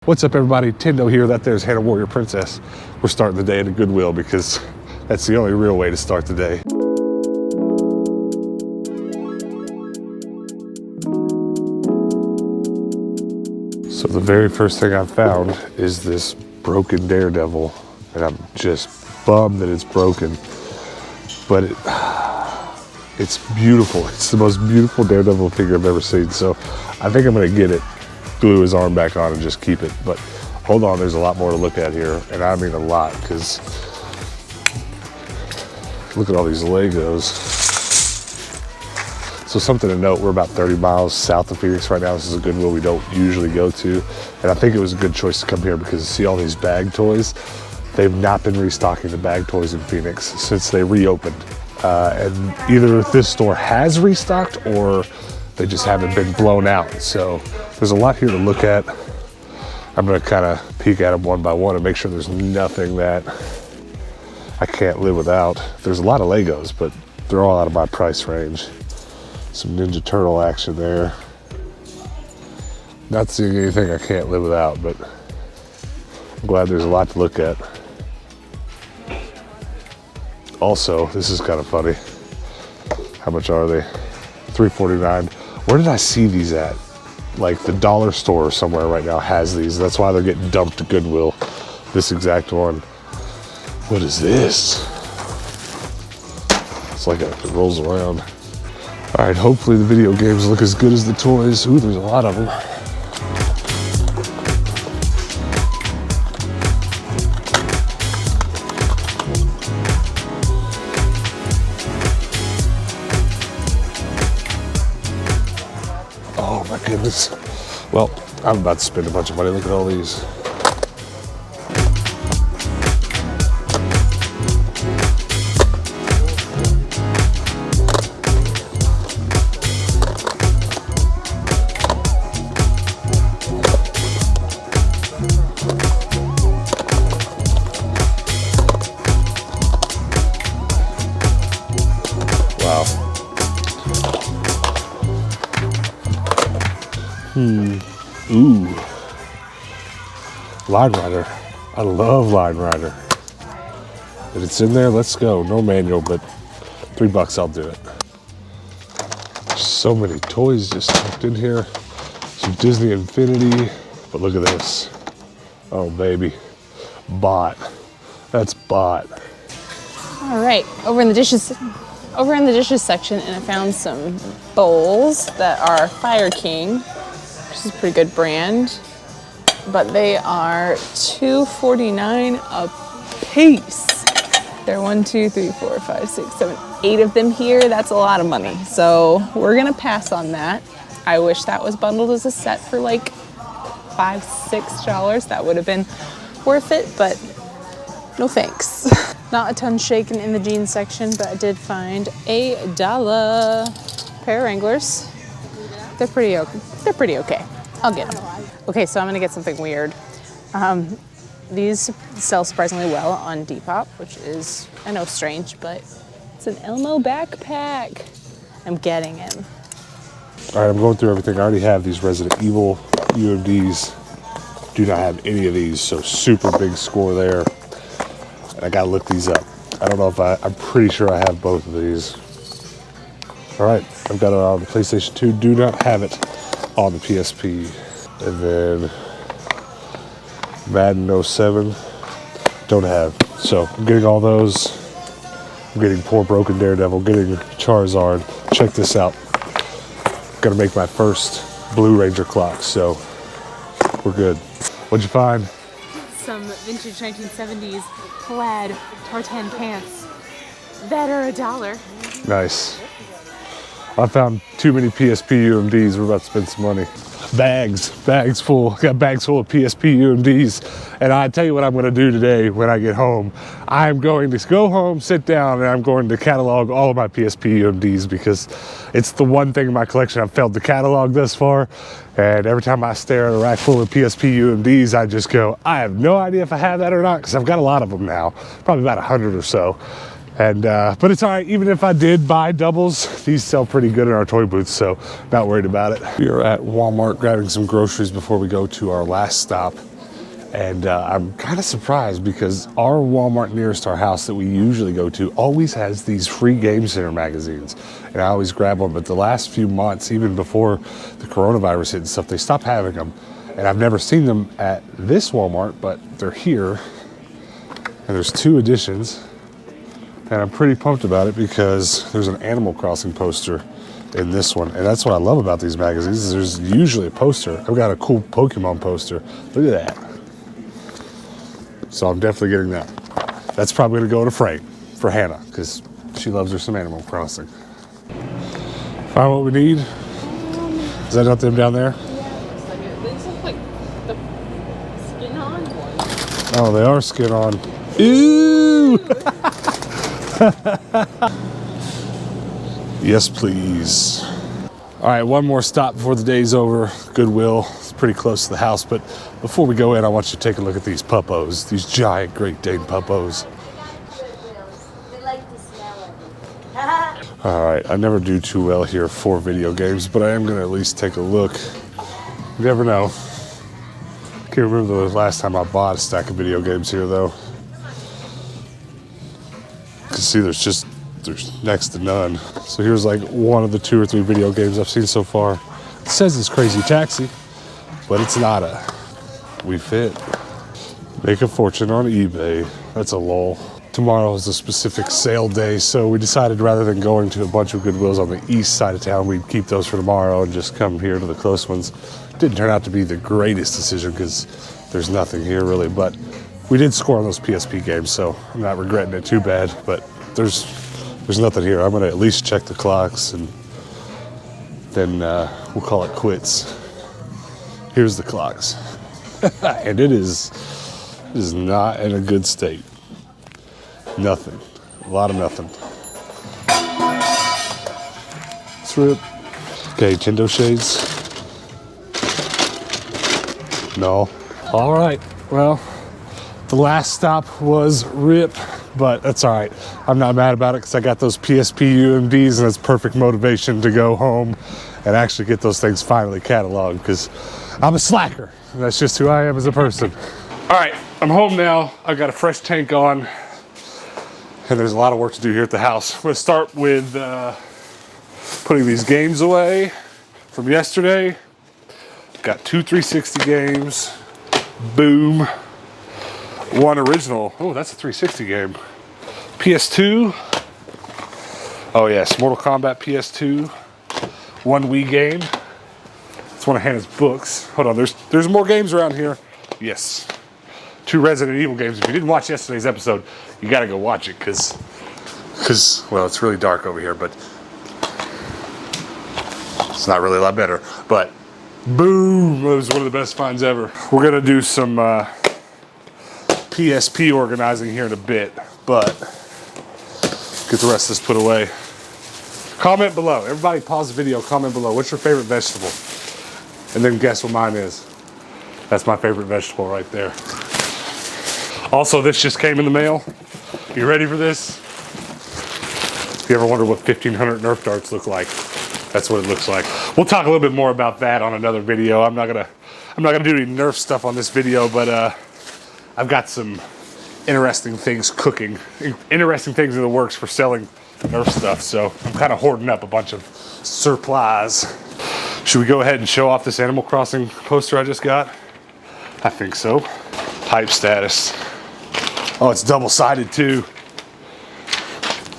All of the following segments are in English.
What's up, everybody? Tendo here. That there's Hannah Warrior Princess. We're starting the day at a Goodwill because that's the only real way to start the day. So the very first thing I found is this broken Daredevil, and I'm just bummed that it's broken, but it's beautiful. It's the most beautiful Daredevil figure I've ever seen, so I think I'm gonna get it, glue his arm back on and just keep it. But hold on, there's a lot more to look at here, and I mean a lot, because look at all these Legos. So something to note, we're about 30 miles south of Phoenix right now. This is a Goodwill we don't usually go to, and I think it was a good choice to come here because see all these bag toys? They've not been restocking the bag toys in Phoenix since they reopened. And either this store has restocked or they just haven't been blown out. So there's a lot here to look at. I'm gonna kind of peek at them one by one and make sure there's nothing that I can't live without. There's a lot of Legos, but they're all out of my price range. Some Ninja Turtle action there. Not seeing anything I can't live without, but I'm glad there's a lot to look at. Also, this is kind of funny. How much are they? $3.49. Where did I see these at? Like the dollar store somewhere right now has these. That's why they're getting dumped to Goodwill. This exact one. What is this? It's like it rolls around. All right, hopefully the video games look as good as the toys. Ooh, there's a lot of them. Oh my goodness. Well, I'm about to spend a bunch of money. Look at all these. Ooh. Line Rider. I love Line Rider. If it's in there, let's go. No manual, but $3, I'll do it. There's so many toys just tucked in here. Some Disney Infinity. But look at this. Oh, baby. Bot. That's bot. All right, over in the dishes section, and I found some bowls that are Fire King, which is a pretty good brand, but they are $2.49 a piece. There are 1, 2, 3, 4, 5, 6, 7, 8 of them here. That's a lot of money, so we're gonna pass on that. I wish that was bundled as a set for like $5, $6. That would have been worth it, but no thanks. Not a ton shaken in the jeans section, but I did find $1 pair of Wranglers. They're pretty okay. I'll get them. Okay, so I'm gonna get something weird. These sell surprisingly well on Depop, which is, I know, strange, but it's an Elmo backpack. I'm getting him. All right, I'm going through everything. I already have these Resident Evil UMDs. Do not have any of these, so super big score there. And I gotta look these up. I don't know if I'm pretty sure I have both of these. All right, I've got it on the PlayStation 2. Do not have it on the PSP. And then Madden 07, don't have. So I'm getting all those. I'm getting poor broken Daredevil, getting Charizard. Check this out. Gonna make my first Blue Ranger clock, so we're good. What'd you find? Some vintage 1970s plaid tartan pants that are $1. Nice. I found too many PSP UMDs. We're about to spend some money. Bags full. Got bags full of PSP UMDs. And I tell you what I'm going to do today when I get home. I'm going to go home, sit down, and I'm going to catalog all of my PSP UMDs because it's the one thing in my collection I've failed to catalog thus far. And every time I stare at a rack full of PSP UMDs, I just go, I have no idea if I have that or not because I've got a lot of them now. Probably about 100 or so. And but it's all right, even if I did buy doubles, these sell pretty good in our toy booth, so not worried about it. We are at Walmart grabbing some groceries before we go to our last stop. And I'm kind of surprised because our Walmart nearest our house that we usually go to always has these free Game Center magazines. And I always grab them. But the last few months, even before the coronavirus hit and stuff, they stopped having them. And I've never seen them at this Walmart, but they're here. And there's 2 editions. And I'm pretty pumped about it because there's an Animal Crossing poster in this one. And that's what I love about these magazines is there's usually a poster. I've got a cool Pokemon poster. Look at that. So I'm definitely getting that. That's probably going to go in a frame for Hannah because she loves her some Animal Crossing. Find what we need. Is that not them down there? Yeah, looks like it. These look like the skin-on ones. Oh, they are skin-on. Ew! Yes, please. All right, one more stop before the day's over. Goodwill. It's pretty close to the house, but before we go in, I want you to take a look at these puppos, these giant Great Dane puppos. All right, I never do too well here for video games, but I am gonna at least take a look. You never know. Can't remember the last time I bought a stack of video games here though. You can see there's next to none. So here's like one of the 2 or 3 video games I've seen so far. It says it's Crazy Taxi, but it's not a Wii Fit. Make a fortune on eBay. That's a lull. Tomorrow is a specific sale day, so we decided rather than going to a bunch of Goodwills on the east side of town, we'd keep those for tomorrow and just come here to the close ones. Didn't turn out to be the greatest decision because there's nothing here really, but we did score on those PSP games, so I'm not regretting it too bad, but there's nothing here. I'm gonna at least check the clocks and then we'll call it quits. Here's the clocks. And it is not in a good state. Nothing. A lot of nothing. Strip. Okay, Nintendo shades. No. All right. Well, the last stop was RIP, but that's all right. I'm not mad about it because I got those PSP UMDs and it's perfect motivation to go home and actually get those things finally cataloged because I'm a slacker. And that's just who I am as a person. All right, I'm home now. I've got a fresh tank on and there's a lot of work to do here at the house. I'm gonna start with putting these games away from yesterday. Got 2 360 games. Boom. 1 original. Oh, that's a 360 game. PS2. Oh yes, Mortal Kombat PS2. 1 Wii game. It's one of Hannah's books. Hold on, there's more games around here. Yes. 2 Resident Evil games. If you didn't watch yesterday's episode, you gotta go watch it because well, it's really dark over here, but it's not really a lot better. But boom, it was one of the best finds ever. We're gonna do some PSP organizing here in a bit, but get the rest of this put away. Comment below. Everybody pause the video, comment below. What's your favorite vegetable? And then guess what mine is. That's my favorite vegetable right there. Also, this just came in the mail. You ready for this? If you ever wonder what 1500 Nerf darts look like, that's what it looks like. We'll talk a little bit more about that on another video. I'm not gonna do any Nerf stuff on this video, but I've got some interesting things cooking, interesting things in the works for selling Nerf stuff. So I'm kind of hoarding up a bunch of supplies. Should we go ahead and show off this Animal Crossing poster I just got? I think so. Hype status. Oh, it's double-sided too.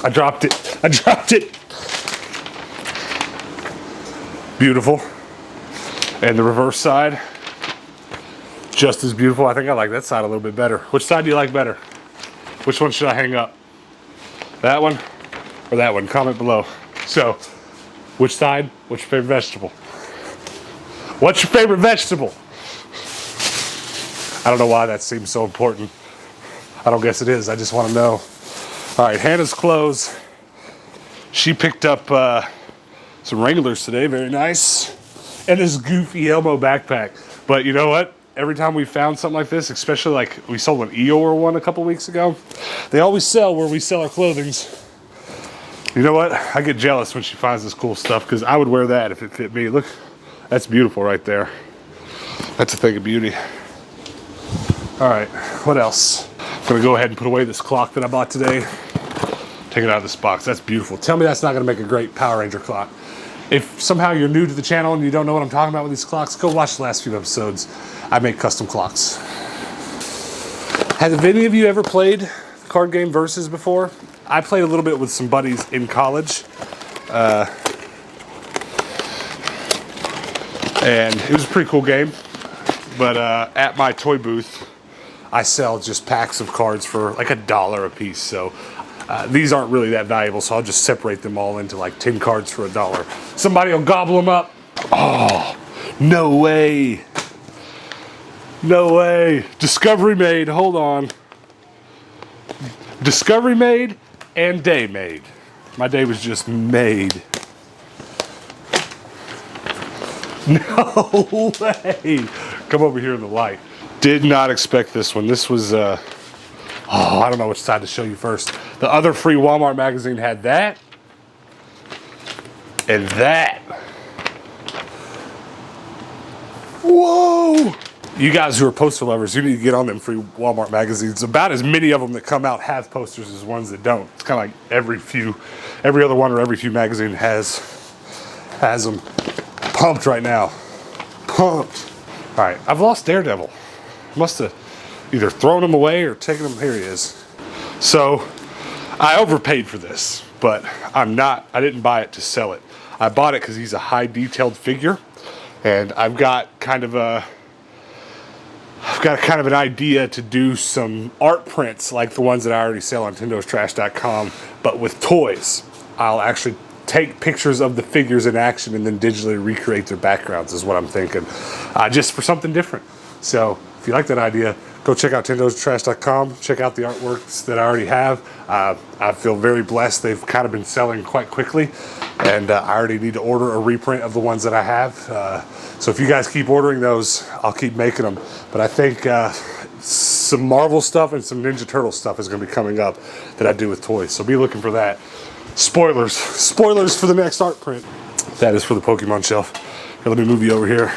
I dropped it. Beautiful. And the reverse side, just as beautiful. I think I like that side a little bit better. Which side do you like better? Which one should I hang up? That one or that one? Comment below. So, which side? What's your favorite vegetable? What's your favorite vegetable? I don't know why that seems so important. I don't guess it is. I just want to know. All right, Hannah's clothes. She picked up some Wranglers today. Very nice. And this goofy Elmo backpack. But you know what? Every time we found something like this, especially like we sold an Eeyore one a couple weeks ago, they always sell where we sell our clothings. You know what? I get jealous when she finds this cool stuff because I would wear that if it fit me. Look, that's beautiful right there. That's a thing of beauty. All right, what else? I'm gonna go ahead and put away this clock that I bought today. Take it out of this box. That's beautiful. Tell me that's not gonna make a great Power Ranger clock. If somehow you're new to the channel and you don't know what I'm talking about with these clocks, go watch the last few episodes. I make custom clocks. Have any of you ever played the card game Versus before? I played a little bit with some buddies in college. And it was a pretty cool game. But at my toy booth, I sell just packs of cards for like $1 a piece. So these aren't really that valuable, so I'll just separate them all into like 10 cards for $1. Somebody will gobble them up. Oh, no way. No way. Discovery made. Hold on. Discovery made and day made. My day was just made. No way. Come over here in the light. Did not expect this one. This was, I don't know which side to show you first. The other free Walmart magazine had that and that. Whoa. You guys who are poster lovers, you need to get on them free Walmart magazines. About as many of them that come out have posters as ones that don't. It's kind of like every other one or every few magazine has them. Pumped right now. Pumped. All right, I've lost Daredevil. Must have either thrown him away or taken him. Here he is. So I overpaid for this, but I didn't buy it to sell it. I bought it because he's a high detailed figure, and I've got kind of an idea to do some art prints like the ones that I already sell on Tendo'sTrash.com, but with toys. I'll actually take pictures of the figures in action and then digitally recreate their backgrounds is what I'm thinking, just for something different. So if you like that idea, go check out Tendo'sTrash.com. Check out the artworks that I already have. I feel very blessed. They've kind of been selling quite quickly, and I already need to order a reprint of the ones that I have. So if you guys keep ordering those, I'll keep making them. But I think some Marvel stuff and some Ninja Turtle stuff is going to be coming up that I do with toys. So be looking for that. Spoilers for the next art print. That is for the Pokemon shelf. Here, let me move you over here.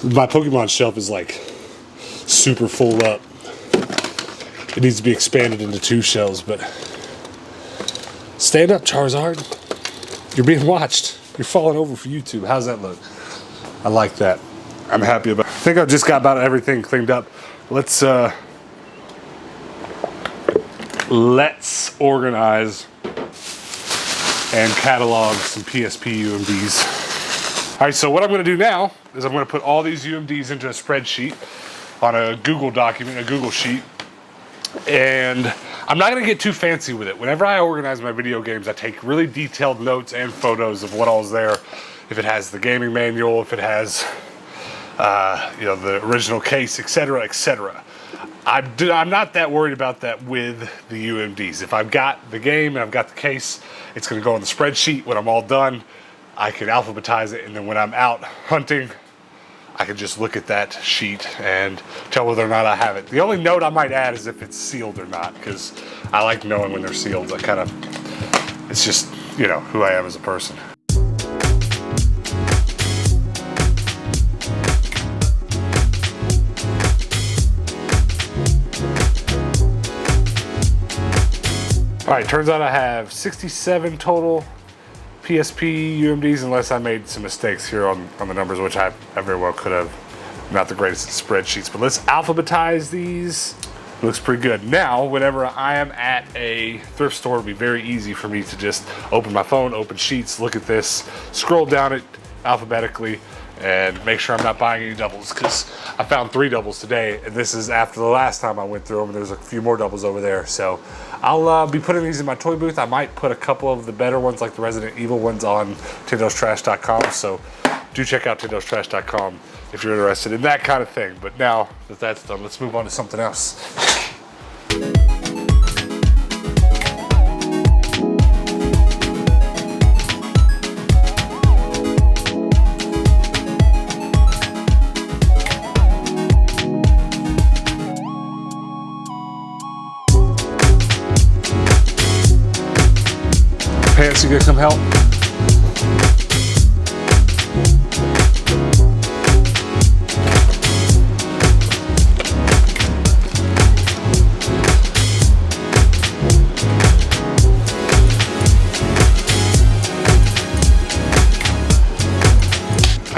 My Pokemon shelf is like super full up. It needs to be expanded into 2 shelves, but stand up, Charizard. You're being watched. You're falling over for YouTube. How's that look? I like that. I'm happy about it. I think I've just got about everything cleaned up. Let's organize and catalog some PSP UMDs. All right, so what I'm gonna do now is I'm gonna put all these UMDs into a spreadsheet on a Google document, a Google sheet, and I'm not gonna get too fancy with it. Whenever I organize my video games, I take really detailed notes and photos of what all's there. If it has the gaming manual, if it has the original case, etc., etc. I'm not that worried about that with the UMDs. If I've got the game and I've got the case, it's going to go on the spreadsheet. When I'm all done, I can alphabetize it, and then when I'm out hunting, I can just look at that sheet and tell whether or not I have it. The only note I might add is if it's sealed or not, because I like knowing when they're sealed. It's just, who I am as a person. All right, turns out I have 67 total PSP UMDs, unless I made some mistakes here on the numbers, which I very well could have. I'm not the greatest at spreadsheets, but let's alphabetize these. Looks pretty good. Now, whenever I am at a thrift store, it'll be very easy for me to just open my phone, open Sheets, look at this, scroll down it alphabetically, and make sure I'm not buying any doubles, because I found 3 doubles today, and this is after the last time I went through them, and there's a few more doubles over there. So I'll be putting these in my toy booth. I might put a couple of the better ones, like the Resident Evil ones, on Tendo'sTrash.com. So do check out Tendo'sTrash.com if you're interested in that kind of thing. But now that that's done, let's move on to something else. Pants, you gonna come help?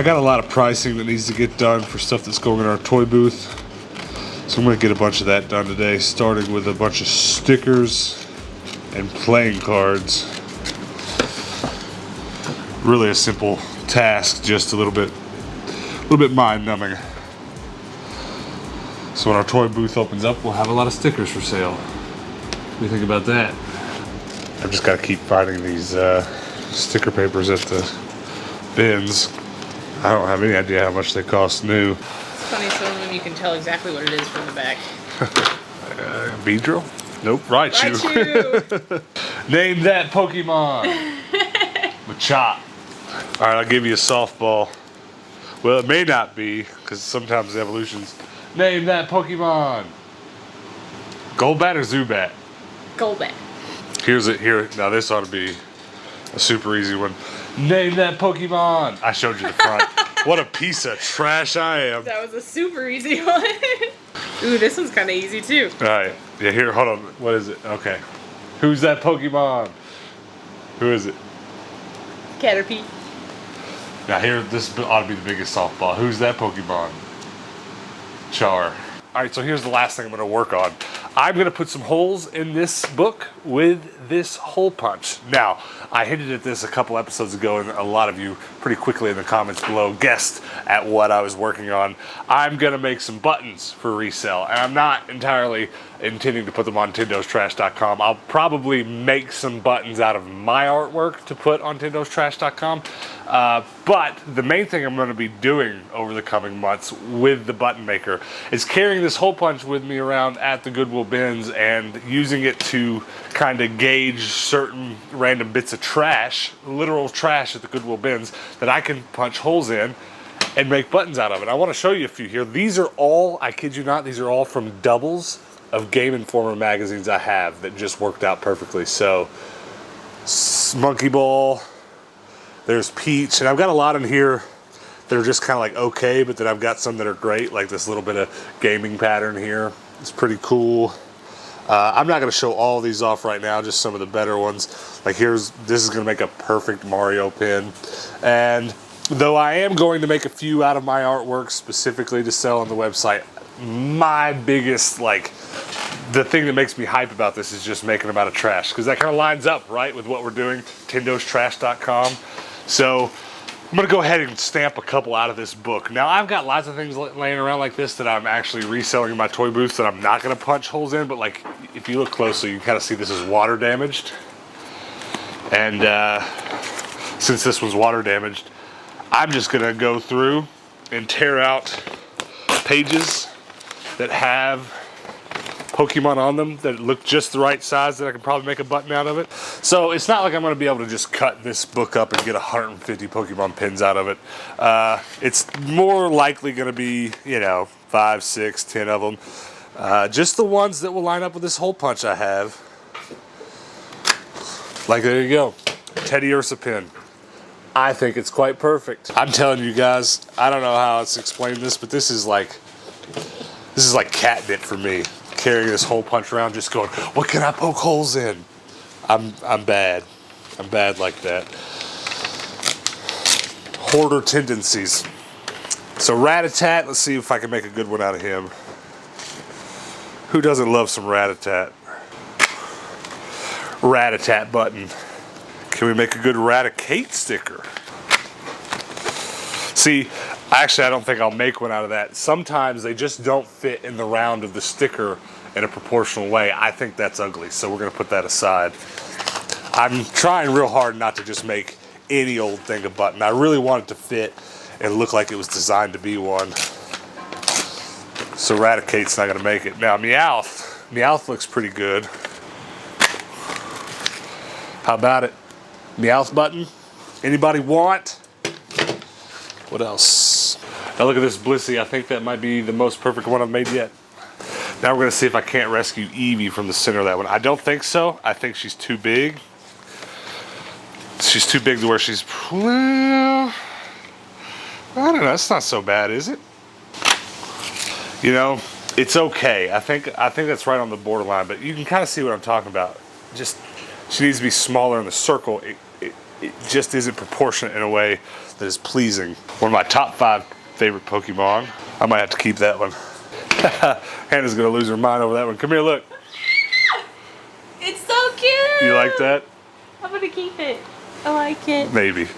got a lot of pricing that needs to get done for stuff that's going in our toy booth. So I'm going to get a bunch of that done today, starting with a bunch of stickers and playing cards. Really a simple task, just a little bit mind-numbing. So when our toy booth opens up, we'll have a lot of stickers for sale. What do you think about that? I've just got to keep finding these sticker papers at the bins. I don't have any idea how much they cost new. It's funny, some of them you can tell exactly what it is from the back. Beedrill? Nope, Raichu. Name that Pokemon. Machop. All right, I'll give you a softball. Well, it may not be, because sometimes the evolutions. Name that Pokemon. Golbat or Zubat? Golbat. Here. Now this ought to be a super easy one. Name that Pokemon. I showed you the front. What a piece of trash I am. That was a super easy one. Ooh, this one's kind of easy too. All right. Yeah, here, hold on. What is it? Okay. Who's that Pokemon? Who is it? Caterpie. Now here, this ought to be the biggest softball. Who's that Pokemon? Char. All right, so here's the last thing I'm gonna work on. I'm gonna put some holes in this book with this hole punch. Now, I hinted at this a couple episodes ago, and a lot of you pretty quickly in the comments below guessed at what I was working on. I'm gonna make some buttons for resale, and I'm not entirely intending to put them on TindosTrash.com. I'll probably make some buttons out of my artwork to put on TindosTrash.com. But the main thing I'm going to be doing over the coming months with the button maker is carrying this hole punch with me around at the Goodwill bins and using it to kind of gauge certain random bits of trash, literal trash at the Goodwill bins that I can punch holes in and make buttons out of it. I want to show you a few here. These are all, I kid you not, these are all from doubles of Game Informer magazines I have that just worked out perfectly. So, Monkey Ball, there's Peach, and I've got a lot in here that are just kind of like okay, but then I've got some that are great, like this little bit of gaming pattern here. It's pretty cool. I'm not going to show all these off right now, just some of the better ones. Like this is going to make a perfect Mario pin. And though I am going to make a few out of my artwork specifically to sell on the website, my biggest, the thing that makes me hype about this is just making them out of trash, because that kind of lines up, right, with what we're doing, TindosTrash.com. So I'm going to go ahead and stamp a couple out of this book. Now, I've got lots of things laying around like this that I'm actually reselling in my toy booths that I'm not going to punch holes in, but if you look closely, you can kind of see this is water damaged. And since this was water damaged, I'm just going to go through and tear out pages that have Pokemon on them that look just the right size that I can probably make a button out of it. So it's not like I'm going to be able to just cut this book up and get 150 Pokemon pins out of it. It's more likely going to be, 5, 6, 10 of them. Just the ones that will line up with this hole punch I have. There you go. Teddy Ursa pin. I think it's quite perfect. I'm telling you guys, I don't know how else to explain this, but this is like catnip for me. Carrying this hole punch around, just going, what can I poke holes in? I'm bad. I'm bad like that. Hoarder tendencies. So Rat-a-tat, let's see if I can make a good one out of him. Who doesn't love some Rat-a-tat? Rat-a-tat button. Can we make a good Rat-a-cate sticker? See, actually I don't think I'll make one out of that. Sometimes they just don't fit in the round of the sticker in a proportional way. I think that's ugly, so we're going to put that aside. I'm trying real hard not to just make any old thing a button. I really want it to fit and look like it was designed to be one. So Rat-a-cate's not going to make it. Now Meowth. Meowth looks pretty good. How about it? Meowth button? Anybody want? What else? Now look at this Blissey. I think that might be the most perfect one I've made yet. Now we're going to see if I can't rescue Eevee from the center of that one. I don't think so. I think she's too big. She's too big to where she's... Well, I don't know. It's not so bad, is it? It's okay. I think that's right on the borderline, but you can kind of see what I'm talking about. Just, she needs to be smaller in the circle. it just isn't proportionate in a way that is pleasing. One of my top 5 favorite Pokemon. I might have to keep that one. Hannah's gonna lose her mind over that one. Come here, look. It's so cute. You like that? I'm gonna keep it. I like it. Maybe.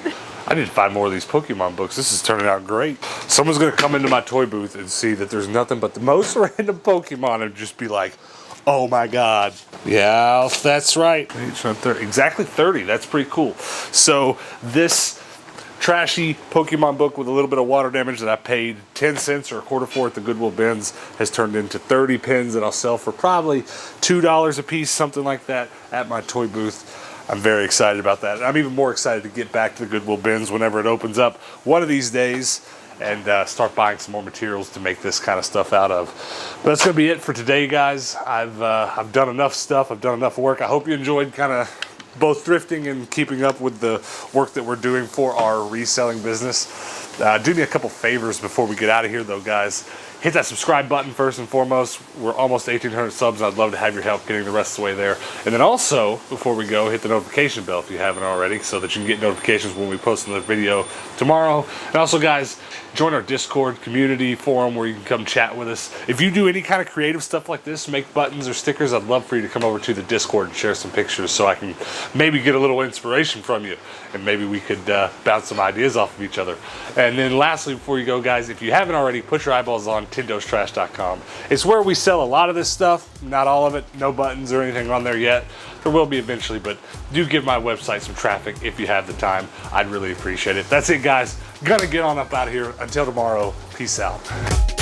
I need to find more of these Pokemon books. This is turning out great. Someone's gonna come into my toy booth and see that there's nothing but the most random Pokemon and just be like, oh my God. Yeah, that's right. Exactly 30, that's pretty cool. So this trashy Pokemon book with a little bit of water damage that I paid 10 cents or a quarter for at the Goodwill bins has turned into 30 pins that I'll sell for probably $2 a piece, something like that, at my toy booth. I'm very excited about that. I'm even more excited to get back to the Goodwill bins whenever it opens up one of these days and start buying some more materials to make this kind of stuff out of. But that's gonna be it for today, guys. I've done enough stuff. I've done enough work. I hope you enjoyed kind of both thrifting and keeping up with the work that we're doing for our reselling business. Do me a couple favors before we get out of here though, guys. Hit that subscribe button first and foremost. We're almost 1,800 subs, and I'd love to have your help getting the rest of the way there. And then also, before we go, hit the notification bell if you haven't already, so that you can get notifications when we post another video tomorrow. And also, guys, join our Discord community forum where you can come chat with us. If you do any kind of creative stuff like this, make buttons or stickers, I'd love for you to come over to the Discord and share some pictures so I can maybe get a little inspiration from you, and maybe we could bounce some ideas off of each other. And then lastly, before you go, guys, if you haven't already, put your eyeballs on TindoStrash.com. It's where we sell a lot of this stuff, not all of it, no buttons or anything on there yet. There will be eventually, but do give my website some traffic if you have the time. I'd really appreciate it. That's it, guys. Gonna get on up out of here. Until tomorrow, peace out.